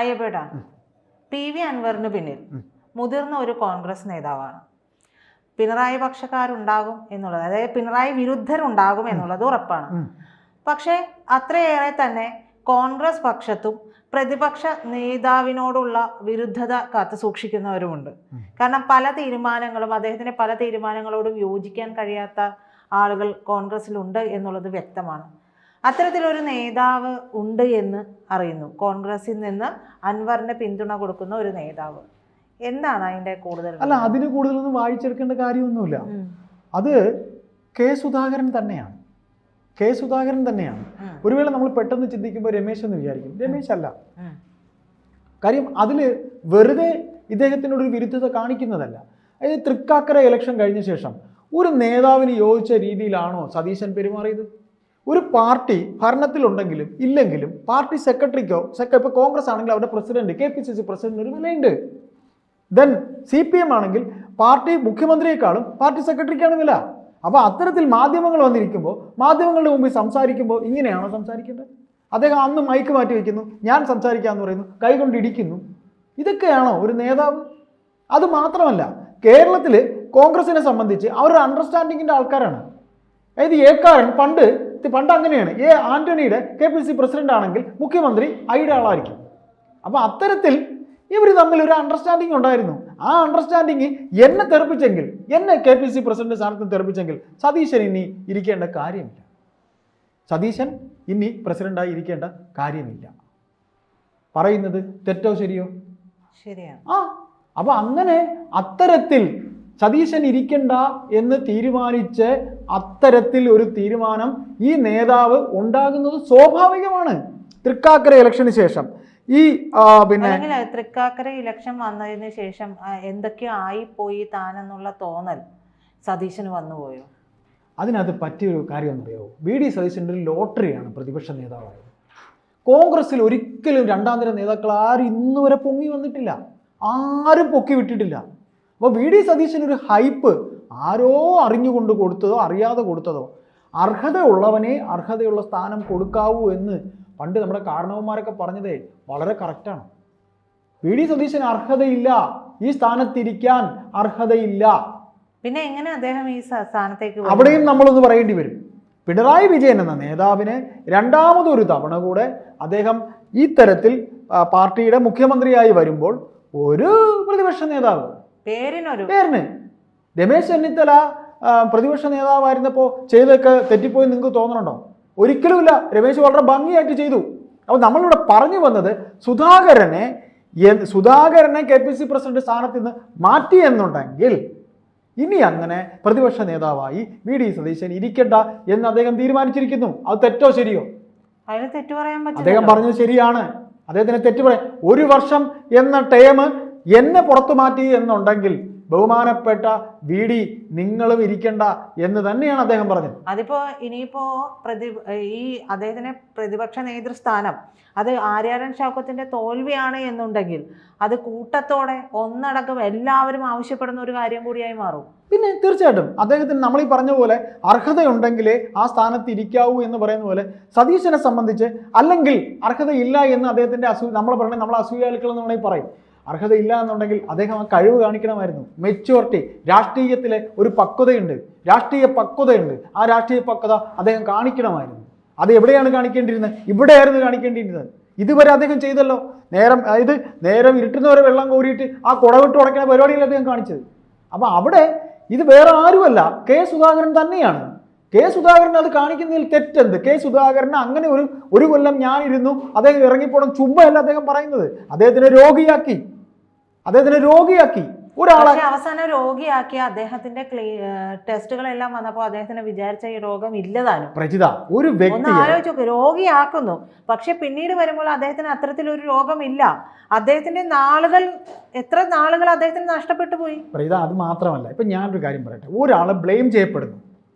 അയ്യപ്പേട്ടാ, PV അൻവറിന് പിന്നിൽ മുതിർന്ന ഒരു കോൺഗ്രസ് നേതാവാണ്. പിണറായി പക്ഷക്കാരുണ്ടാകും എന്നുള്ളത്, അതായത് പിണറായി വിരുദ്ധരുണ്ടാകും എന്നുള്ളത് ഉറപ്പാണ്. പക്ഷേ അത്രയേറെ തന്നെ കോൺഗ്രസ് പക്ഷത്തും പ്രതിപക്ഷ നേതാവിനോടുള്ള വിരുദ്ധത കാത്തു സൂക്ഷിക്കുന്നവരുമുണ്ട്. കാരണം അദ്ദേഹത്തിന്റെ പല തീരുമാനങ്ങളോടും യോജിക്കാൻ കഴിയാത്ത ആളുകൾ കോൺഗ്രസിലുണ്ട് എന്നുള്ളത് വ്യക്തമാണ്. അത്തരത്തിലൊരു നേതാവ് ഉണ്ട് എന്ന് അറിയുന്നു. കോൺഗ്രസിൽ നിന്ന് അൻവറിന് പിന്തുണ കൊടുക്കുന്ന ഒരു നേതാവ്. എന്താണ് അതിന്റെ കൂടുതൽ? അല്ല, അതിന് കൂടുതലൊന്നും വായിച്ചെടുക്കേണ്ട കാര്യമൊന്നുമില്ല. അത് കെ സുധാകരൻ തന്നെയാണ്. ഒരു വേള നമ്മൾ പെട്ടെന്ന് ചിന്തിക്കുമ്പോൾ രമേശ് എന്ന് വിചാരിക്കും. രമേശ് അല്ല. കാര്യം അതിൽ വെറുതെ ഇദ്ദേഹത്തിനോടൊരു വിരുദ്ധത കാണിക്കുന്നതല്ല. അതായത് തൃക്കാക്കര ഇലക്ഷൻ കഴിഞ്ഞ ശേഷം ഒരു നേതാവിന് യോജിച്ച രീതിയിലാണോ സതീശൻ പെരുമാറിയത്? ഒരു പാർട്ടി ഭരണത്തിലുണ്ടെങ്കിലും ഇല്ലെങ്കിലും പാർട്ടി സെക്രട്ടറിക്കോ ഇപ്പോൾ കോൺഗ്രസ് ആണെങ്കിൽ അവരുടെ പ്രസിഡന്റ് KPCC പ്രസിഡന്റ് ഒരു വിലയുണ്ട്. ദെൻ CPM ആണെങ്കിൽ പാർട്ടി മുഖ്യമന്ത്രിയെക്കാളും പാർട്ടി സെക്രട്ടറിക്കാണ് വില. അപ്പോൾ അത്തരത്തിൽ മാധ്യമങ്ങൾ വന്നിരിക്കുമ്പോൾ മാധ്യമങ്ങളുടെ മുമ്പിൽ സംസാരിക്കുമ്പോൾ ഇങ്ങനെയാണോ സംസാരിക്കേണ്ടത്? അദ്ദേഹം അന്ന് മൈക്ക് മാറ്റി വയ്ക്കുന്നു, ഞാൻ സംസാരിക്കാമെന്ന് പറയുന്നു, കൈകൊണ്ട് ഇടിക്കുന്നു. ഇതൊക്കെയാണോ ഒരു നേതാവ്? അത് മാത്രമല്ല, കേരളത്തിൽ കോൺഗ്രസിനെ സംബന്ധിച്ച് അവരൊരു അണ്ടർസ്റ്റാൻഡിങ്ങിൻ്റെ ആൾക്കാരാണ്. അതായത് ഏക്കാരൻ പണ്ട് അങ്ങനെയാണ്. ആന്റണിയുടെ KPCC പ്രസിഡന്റ് ആണെങ്കിൽ മുഖ്യമന്ത്രി ഐയുടെ ആളായിരിക്കും. അപ്പോൾ അത്തരത്തിൽ ഇവർ തമ്മിൽ ഒരു അണ്ടർസ്റ്റാൻഡിങ് ഉണ്ടായിരുന്നു. ആ അണ്ടർസ്റ്റാൻഡിങ് എന്നെ തെറിപ്പിച്ചെങ്കിൽ, എന്നെ KPCC പ്രസിഡന്റ് സ്ഥാനത്ത് തെറിപ്പിച്ചെങ്കിൽ സതീശൻ ഇനി ഇരിക്കേണ്ട കാര്യമില്ല. സതീശൻ ഇനി പ്രസിഡന്റായി ഇരിക്കേണ്ട കാര്യമില്ല. പറയുന്നത് തെറ്റോ ശരിയോ? ശരിയാണ്. അപ്പൊ അങ്ങനെ അത്തരത്തിൽ സതീശൻ ഇരിക്കണ്ട എന്ന് തീരുമാനിച്ച് അത്തരത്തിൽ ഒരു തീരുമാനം ഈ നേതാവ് ഉണ്ടാകുന്നത് സ്വാഭാവികമാണ്. തൃക്കാക്കര ഇലക്ഷന് ശേഷം തൃക്കാക്കര ഇലക്ഷൻ വന്നതിന് ശേഷം എന്തൊക്കെയോ ആയിപ്പോയി താനെന്നുള്ള തോന്നൽ സതീശന് വന്നുപോയോ? അതിനകത്ത് പറ്റിയൊരു കാര്യം എന്നറിയോ? VD സതീശൻ്റെ ഒരു ലോട്ടറിയാണ് പ്രതിപക്ഷ നേതാവായത്. കോൺഗ്രസിൽ ഒരിക്കലും രണ്ടാം നിര നേതാക്കൾ ആരും ഇന്ന് വരെ പൊങ്ങി വന്നിട്ടില്ല, ആരും പൊക്കി വിട്ടിട്ടില്ല. അപ്പോൾ VD സതീശൻ ഒരു ഹൈപ്പ് ആരോ അറിഞ്ഞുകൊണ്ട് കൊടുത്തതോ അറിയാതെ കൊടുത്തതോ, അർഹതയുള്ളവനെ അർഹതയുള്ള സ്ഥാനം കൊടുക്കാവൂ എന്ന് പണ്ട് നമ്മുടെ കാരണവന്മാരൊക്കെ പറഞ്ഞതേ വളരെ കറക്റ്റാണ്. VD സതീശന് അർഹതയില്ല, ഈ സ്ഥാനത്തിരിക്കാൻ അർഹതയില്ല. പിന്നെ എങ്ങനെ അദ്ദേഹം ഈ സ്ഥാനത്തേക്ക്? അവിടെയും നമ്മളൊന്ന് പറയേണ്ടി വരും. പിണറായി വിജയൻ എന്ന നേതാവിന് രണ്ടാമതൊരു തവണ കൂടെ അദ്ദേഹം ഈ തരത്തിൽ പാർട്ടിയുടെ മുഖ്യമന്ത്രിയായി വരുമ്പോൾ ഒരു പ്രതിപക്ഷ നേതാവ് പേരിന് രമേശ് ചെന്നിത്തല പ്രതിപക്ഷ നേതാവായിരുന്നപ്പോൾ ചെയ്തൊക്കെ തെറ്റിപ്പോയി നിങ്ങൾക്ക് തോന്നണുണ്ടോ? ഒരിക്കലുമില്ല. രമേശ് വളരെ ഭംഗിയായിട്ട് ചെയ്തു. അപ്പോൾ നമ്മളിവിടെ പറഞ്ഞു വന്നത് സുധാകരനെ KPCC പ്രസിഡന്റ് സ്ഥാനത്ത് നിന്ന് മാറ്റി എന്നുണ്ടെങ്കിൽ ഇനി അങ്ങനെ പ്രതിപക്ഷ നേതാവായി VD സതീശൻ ഇരിക്കണ്ട എന്ന് അദ്ദേഹം തീരുമാനിച്ചിരിക്കുന്നു. അത് തെറ്റോ ശരിയോ? അദ്ദേഹം പറഞ്ഞത് ശരിയാണ്. അദ്ദേഹത്തിന് തെറ്റ് പറയാം. 1 വർഷം എന്ന ടേം എന്നെ പുറത്തു മാറ്റി എന്നുണ്ടെങ്കിൽ ബഹുമാനപ്പെട്ട VD നിങ്ങളും ഇരിക്കണ്ട എന്ന് തന്നെയാണ് അദ്ദേഹം പറഞ്ഞത്. ഇനിയിപ്പോ ഈ അദ്ദേഹത്തിന് പ്രതിപക്ഷ നേതൃസ്ഥാനം അത് ആര്യാടൻ ഷൗക്കത്തിന്റെ തോൽവിയാണ് എന്നുണ്ടെങ്കിൽ അത് കൂട്ടത്തോടെ ഒന്നടങ്കം എല്ലാവരും ആവശ്യപ്പെടുന്ന ഒരു കാര്യം കൂടിയായി മാറും. പിന്നെ തീർച്ചയായിട്ടും അദ്ദേഹത്തിന് നമ്മൾ ഈ പറഞ്ഞ പോലെ അർഹതയുണ്ടെങ്കിലേ ആ സ്ഥാനത്ത് ഇരിക്കാവൂ എന്ന് പറയുന്ന പോലെ സതീശനെ സംബന്ധിച്ച് അല്ലെങ്കിൽ അർഹതയില്ല എന്ന് അദ്ദേഹത്തിന്റെ നമ്മൾ അസൂയാലുക്കൾ എന്ന് വേണമെങ്കിൽ പറയും. അർഹതയില്ല എന്നുണ്ടെങ്കിൽ അദ്ദേഹം ആ കഴിവ് കാണിക്കണമായിരുന്നു. മെച്യൂരിറ്റി, രാഷ്ട്രീയത്തിലെ ഒരു പക്വതയുണ്ട്, രാഷ്ട്രീയ പക്വതയുണ്ട്. ആ രാഷ്ട്രീയ പക്വത അദ്ദേഹം കാണിക്കണമായിരുന്നു. അത് എവിടെയാണ് കാണിക്കേണ്ടിയിരുന്നത്? ഇവിടെയായിരുന്നു കാണിക്കേണ്ടിയിരുന്നത്. ഇതുവരെ അദ്ദേഹം ചെയ്തല്ലോ. നേരം ഇരുട്ടുന്നവരെ വെള്ളം കോരിയിട്ട് ആ കുടവിട്ട് ഉടയ്ക്കുന്ന പരിപാടിയിൽ അദ്ദേഹം കാണിച്ചത്. അപ്പം അവിടെ ഇത് വേറെ ആരുമല്ല, കെ സുധാകരൻ തന്നെയാണ്. കെ സുധാകരൻ അത് കാണിക്കുന്നതിൽ തെറ്റെന്ത്? കെ സുധാകരന് അങ്ങനെ ഒരു കൊല്ലം ഞാനിരുന്നു, അദ്ദേഹം ഇറങ്ങിപ്പോണം ചുമ്പല്ല അദ്ദേഹം പറയുന്നത്. അദ്ദേഹത്തിനെ രോഗിയാക്കി ഒരാളെ അവസാനം രോഗിയാക്കിയ അദ്ദേഹത്തിന്റെ ടെസ്റ്റുകളെല്ലാം വന്നപ്പോൾ അദ്ദേഹത്തിന് വിചാരിച്ച ഈ രോഗം ഇല്ലതാനും. പ്രജിത, ഒരു വ്യക്തി ആലോചിച്ചു രോഗിയാക്കുന്നു, പക്ഷെ പിന്നീട് വരുമ്പോൾ അദ്ദേഹത്തിന് അത്തരത്തിലൊരു രോഗമില്ല. അദ്ദേഹത്തിന്റെ എത്ര നാളുകൾ അദ്ദേഹത്തിന് നഷ്ടപ്പെട്ടു പോയി. പ്രജിത, അത് മാത്രമല്ല, ഇപ്പൊ ഞാനൊരു കാര്യം പറയട്ടെ. ഒരാളെ ബ്ലെയിം ചെയ്യപ്പെടുന്നു,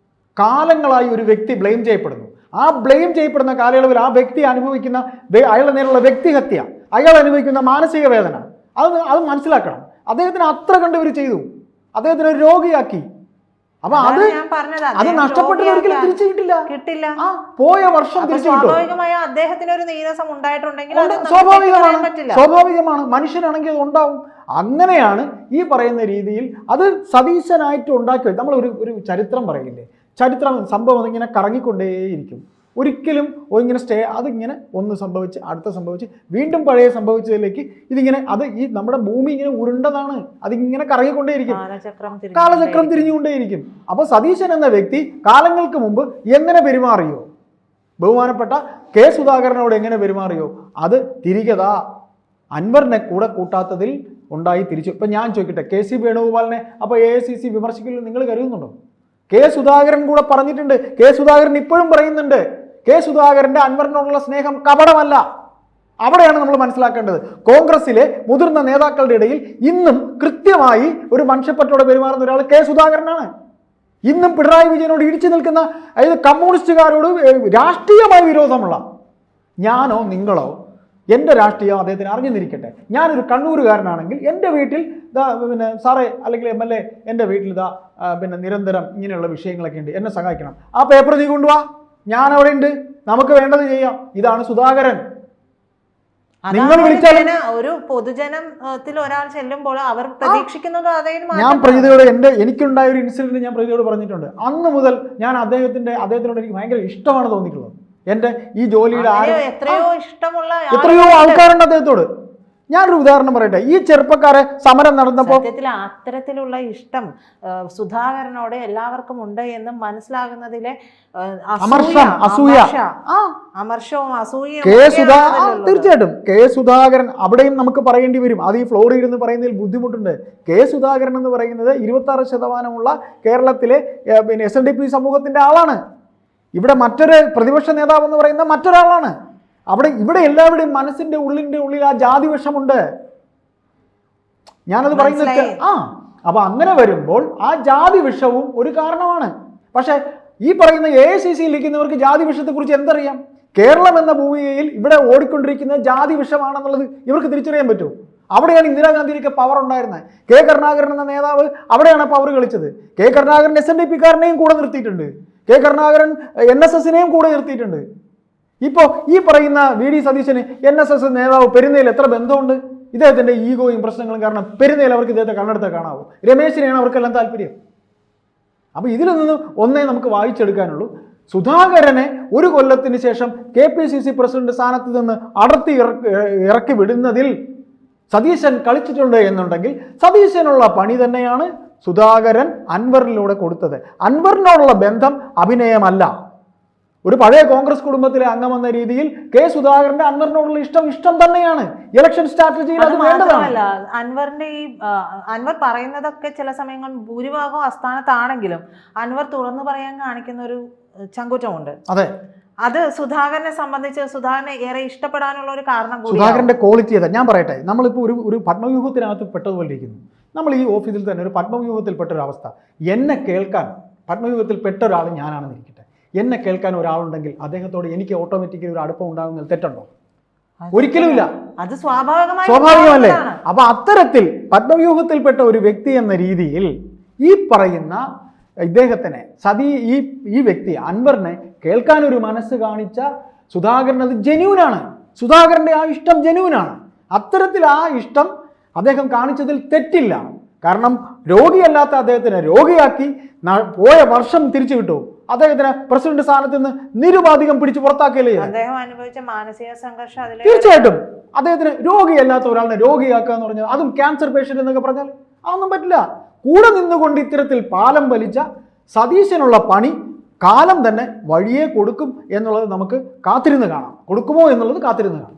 കാലങ്ങളായി ഒരു വ്യക്തി ബ്ലെയിം ചെയ്യപ്പെടുന്നു. ആ ബ്ലെയിം ചെയ്യപ്പെടുന്ന കാലയളവിൽ ആ വ്യക്തി അനുഭവിക്കുന്ന അയാളുടെ നേരെയുള്ള വ്യക്തിഹത്യ, അയാൾ അനുഭവിക്കുന്ന മാനസിക വേദന, അത് മനസ്സിലാക്കണം. അദ്ദേഹത്തിന് അത്ര കണ്ടവർ ചെയ്തു, അദ്ദേഹത്തിന് രോഗിയാക്കി. അപ്പൊ അത് ഞാൻ പറഞ്ഞത് അത് നഷ്ടപ്പെട്ടത് ഒരിക്കലും തിരിച്ചു കിട്ടില്ല. ആ പോയ വർഷം തിരിച്ചു കിട്ടും. സ്വാഭാവികമായും അദ്ദേഹത്തിന് ഒരു നീരസം ഉണ്ടായിട്ടുണ്ടെങ്കിൽ സ്വാഭാവികമാണ്. മനുഷ്യനാണെങ്കിൽ അത് ഉണ്ടാവും. അങ്ങനെയാണ് ഈ പറയുന്ന രീതിയിൽ അത് സതീശനായിട്ട് ഉണ്ടാക്കി. നമ്മൾ ഒരു ചരിത്രം പറയില്ലേ, ചരിത്രം സംഭവം ഇങ്ങനെ കറങ്ങിക്കൊണ്ടേയിരിക്കും. ഒരിക്കലും ഇങ്ങനെ അതിങ്ങനെ ഒന്ന് സംഭവിച്ച് അടുത്ത സംഭവിച്ച് വീണ്ടും പഴയ സംഭവിച്ചതിലേക്ക് ഇതിങ്ങനെ ഈ നമ്മുടെ ഭൂമി ഇങ്ങനെ ഉരുണ്ടതാണ്, അതിങ്ങനെ കറങ്ങിക്കൊണ്ടേയിരിക്കും, കാലചക്രം തിരിഞ്ഞുകൊണ്ടേയിരിക്കും. അപ്പോൾ സതീശൻ എന്ന വ്യക്തി കാലങ്ങൾക്ക് മുമ്പ് എങ്ങനെ പെരുമാറിയോ, ബഹുമാനപ്പെട്ട കെ സുധാകരനോട് എങ്ങനെ പെരുമാറിയോ, അത് തിരികെ അൻവറിനെ കൂടെ കൂട്ടാത്തതിൽ ഉണ്ടായി തിരിച്ചു. ഇപ്പം ഞാൻ ചോദിക്കട്ടെ, കെ സി വേണുഗോപാലിനെ അപ്പോൾ AICC വിമർശിക്കില്ലെന്ന് നിങ്ങൾ കരുതുന്നുണ്ടോ? കെ സുധാകരൻ കൂടെ പറഞ്ഞിട്ടുണ്ട്. കെ സുധാകരൻ ഇപ്പോഴും പറയുന്നുണ്ട്, കെ സുധാകരന്റെ അൻവറിനോടുള്ള സ്നേഹം കപടമല്ല. അവിടെയാണ് നമ്മൾ മനസ്സിലാക്കേണ്ടത്. കോൺഗ്രസിലെ മുതിർന്ന നേതാക്കളുടെ ഇടയിൽ ഇന്നും കൃത്യമായി ഒരു മനുഷ്യപ്പറ്റോടെ പെരുമാറുന്ന ഒരാൾ കെ സുധാകരനാണ്. ഇന്നും പിണറായി വിജയനോട് ഇടിച്ചു നിൽക്കുന്ന, അതായത് കമ്മ്യൂണിസ്റ്റുകാരോട് രാഷ്ട്രീയമായി വിരോധമുള്ള ഞാനോ നിങ്ങളോ, എൻ്റെ രാഷ്ട്രീയം അദ്ദേഹത്തിന് അറിഞ്ഞിരിക്കട്ടെ. ഞാനൊരു കണ്ണൂരുകാരനാണെങ്കിൽ എൻ്റെ വീട്ടിൽ പിന്നെ സാറേ അല്ലെങ്കിൽ MLA എൻ്റെ വീട്ടിൽ പിന്നെ നിരന്തരം ഇങ്ങനെയുള്ള വിഷയങ്ങളൊക്കെ ഉണ്ട്, എന്നെ സഹായിക്കണം, ആ പേപ്പർ നീ കൊണ്ടുപോവാ, ഞാൻ അവിടെ ഉണ്ട്, നമുക്ക് വേണ്ടത് ചെയ്യാം. ഇതാണ് സുധാകരൻ. നിങ്ങൾ വിളിച്ചാൽ ഒരു പൊതുജനത്തിൽ ഒരാൾ ചെല്ലുമ്പോൾ അവർ പ്രതീക്ഷിക്കുന്നത് ഞാൻ പ്രജിതയോട് എനിക്കുണ്ടായ ഒരു ഇൻസിഡന്റ് ഞാൻ പ്രജിതയോട് പറഞ്ഞിട്ടുണ്ട്. അന്ന് മുതൽ ഞാൻ അദ്ദേഹത്തിനോട് എനിക്ക് ഭയങ്കര ഇഷ്ടമാണ് തോന്നിയിട്ടുള്ളത്. എൻ്റെ ഈ ജോലിയുടെ എത്രയോ ആൾക്കാരുണ്ട് അദ്ദേഹത്തോട്. ഞാനൊരു ഉദാഹരണം പറയട്ടെ. ഈ ചെറുപ്പക്കാരെ സമരം നടന്നപ്പോൾ അത്തരത്തിലുള്ള ഇഷ്ടം സുധാകരനോട് എല്ലാവർക്കും ഉണ്ട് എന്ന് മനസ്സിലാകുന്നതിലെ അമർഷവും അസൂയയും തീർച്ചയായിട്ടും കെ സുധാകരൻ അവിടെയും നമുക്ക് പറയേണ്ടി വരും. അത് ഈ ഫ്ലോറിൽ ഇരുന്ന് പറയുന്നതിൽ ബുദ്ധിമുട്ടുണ്ട്. കെ സുധാകരൻ എന്ന് പറയുന്നത് 26% കേരളത്തിലെ പിന്നെ SNDP സമൂഹത്തിന്റെ ആളാണ്. ഇവിടെ മറ്റൊരു പ്രതിപക്ഷ നേതാവ് എന്ന് പറയുന്ന മറ്റൊരാളാണ്. ഇവിടെ എല്ലാവരുടെയും മനസ്സിന്റെ ഉള്ളിൽ ആ ജാതി വിഷമുണ്ട്. ഞാനത് പറയുന്നത് അപ്പൊ അങ്ങനെ വരുമ്പോൾ ആ ജാതി വിഷവും ഒരു കാരണമാണ്. പക്ഷെ ഈ പറയുന്ന AICCയിൽ ഇരിക്കുന്നവർക്ക് ജാതി വിഷയത്തെക്കുറിച്ച് എന്തറിയാം? കേരളം എന്ന ഭൂമിയിൽ ഇവിടെ ഓടിക്കൊണ്ടിരിക്കുന്ന ജാതി വിഷമാണെന്നുള്ളത് ഇവർക്ക് തിരിച്ചറിയാൻ പറ്റും. അവിടെയാണ് ഇന്ദിരാഗാന്ധിക്ക് പവർ ഉണ്ടായിരുന്നത്. കെ കരുണാകരൻ എന്ന നേതാവ് അവിടെയാണ് പവർ കളിച്ചത്. കെ കരുണാകരൻ SNDP-കാരനെയും കൂടെ നിർത്തിയിട്ടുണ്ട്. കെ കരുണാകരൻ NSSനെയും കൂടെ നിർത്തിയിട്ടുണ്ട്. ഇപ്പോൾ ഈ പറയുന്ന VD സതീശന് NSS നേതാവ് പെരുന്നയിൽ എത്ര ബന്ധമുണ്ട്? ഇദ്ദേഹത്തിന്റെ ഈഗോയും പ്രശ്നങ്ങളും കാരണം പെരുന്നയിൽ അവർക്ക് ഇദ്ദേഹത്തെ കണ്ണെടുത്ത് കാണാവൂ. രമേശിനെയാണ് അവർക്കെല്ലാം താല്പര്യം. അപ്പോൾ ഇതിൽ നിന്ന് ഒന്നേ നമുക്ക് വായിച്ചെടുക്കാനുള്ളൂ. സുധാകരനെ ഒരു കൊല്ലത്തിന് ശേഷം KPCC പ്രസിഡന്റ് സ്ഥാനത്ത് നിന്ന് അടർത്തി ഇറക്കി വിടുന്നതിൽ സതീശൻ കളിച്ചിട്ടുണ്ട് എന്നുണ്ടെങ്കിൽ സതീശനുള്ള പണി തന്നെയാണ് സുധാകരൻ അൻവറിലൂടെ കൊടുത്തത്. അൻവറിനോടുള്ള ബന്ധം അഭിനയമല്ല. ഒരു പഴയ കോൺഗ്രസ് കുടുംബത്തിലെ അംഗമെന്ന രീതിയിൽ കെ സുധാകരന്റെ അൻവറിനോടുള്ള ഇഷ്ടം തന്നെയാണ്. ഇലക്ഷൻ സ്ട്രാറ്റജിയിൽ അത് വേണ്ടതല്ല. അൻവർ പറയുന്നതൊക്കെ ചില സമയങ്ങളിൽ ഭൂരിഭാഗം അസ്ഥാനത്താണെങ്കിലും അൻവർ തുറന്നു പറയാൻ കാണിക്കുന്ന ഒരു ചങ്കൂറ്റമുണ്ട്. അതെ, അത് സുധാകരനെ സംബന്ധിച്ച് സുധാകരനെ ഏറെ ഇഷ്ടപ്പെടാനുള്ള ഒരു കാരണം കൂടി. സുധാകരന്റെ ക്വാളിറ്റി അതാ ഞാൻ പറയട്ടെ. നമ്മളിപ്പോൾ ഒരു പത്മവ്യൂഹത്തിനകത്ത് പെട്ടതുപോലെ ഇരിക്കുന്നു. നമ്മൾ ഈ ഓഫീസിൽ തന്നെ ഒരു പത്മവ്യൂഹത്തിൽ പെട്ടൊരവസ്ഥ. എന്നെ കേൾക്കാൻ പത്മവ്യൂഹത്തിൽ പെട്ട ഒരാൾ ഞാനാണെന്ന് ഇരിക്കട്ടെ, എന്നെ കേൾക്കാൻ ഒരാളുണ്ടെങ്കിൽ അദ്ദേഹത്തോട് എനിക്ക് ഓട്ടോമാറ്റിക്കലി ഒരു അടുപ്പം ഉണ്ടാകുന്നതിൽ തെറ്റുണ്ടോ? ഒരിക്കലുമില്ല. അത് സ്വാഭാവികമല്ലേ? അപ്പൊ അത്തരത്തിൽ പത്മവ്യൂഹത്തിൽപ്പെട്ട ഒരു വ്യക്തി എന്ന രീതിയിൽ ഈ പറയുന്ന ഇദ്ദേഹത്തിനെ ഈ വ്യക്തി അൻവറിനെ കേൾക്കാൻ ഒരു മനസ്സ് കാണിച്ച സുധാകരൻ അത് ജെന്യൂനാണ്. സുധാകരന്റെ ആ ഇഷ്ടം ജെന്യൂനാണ്. അത്തരത്തിൽ ആ ഇഷ്ടം അദ്ദേഹം കാണിച്ചതിൽ തെറ്റില്ല. കാരണം രോഗിയല്ലാത്ത അദ്ദേഹത്തിനെ രോഗിയാക്കി പോയ വർഷം തിരിച്ചു കിട്ടും. അദ്ദേഹത്തിന് പ്രസിഡന്റ് സ്ഥാനത്ത് നിന്ന് നിരുപാധികം പിടിച്ച് പുറത്താക്കിയല്ലേ അദ്ദേഹം അനുഭവിച്ച മാനസിക സംഘർഷം. തീർച്ചയായിട്ടും അദ്ദേഹത്തിന് രോഗിയല്ലാത്ത ഒരാളിനെ രോഗിയാക്കുക എന്ന് പറഞ്ഞാൽ, അതും ക്യാൻസർ പേഷ്യന്റ് എന്നൊക്കെ പറഞ്ഞാൽ അതൊന്നും പറ്റില്ല. കൂടെ നിന്നുകൊണ്ട് ഇത്തരത്തിൽ പാലം വലിച്ച സതീശനുള്ള പണി കാലം തന്നെ വഴിയെ കൊടുക്കും എന്നുള്ളത് നമുക്ക് കാത്തിരുന്ന് കാണാം. കൊടുക്കുമോ എന്നുള്ളത് കാത്തിരുന്ന് കാണാം.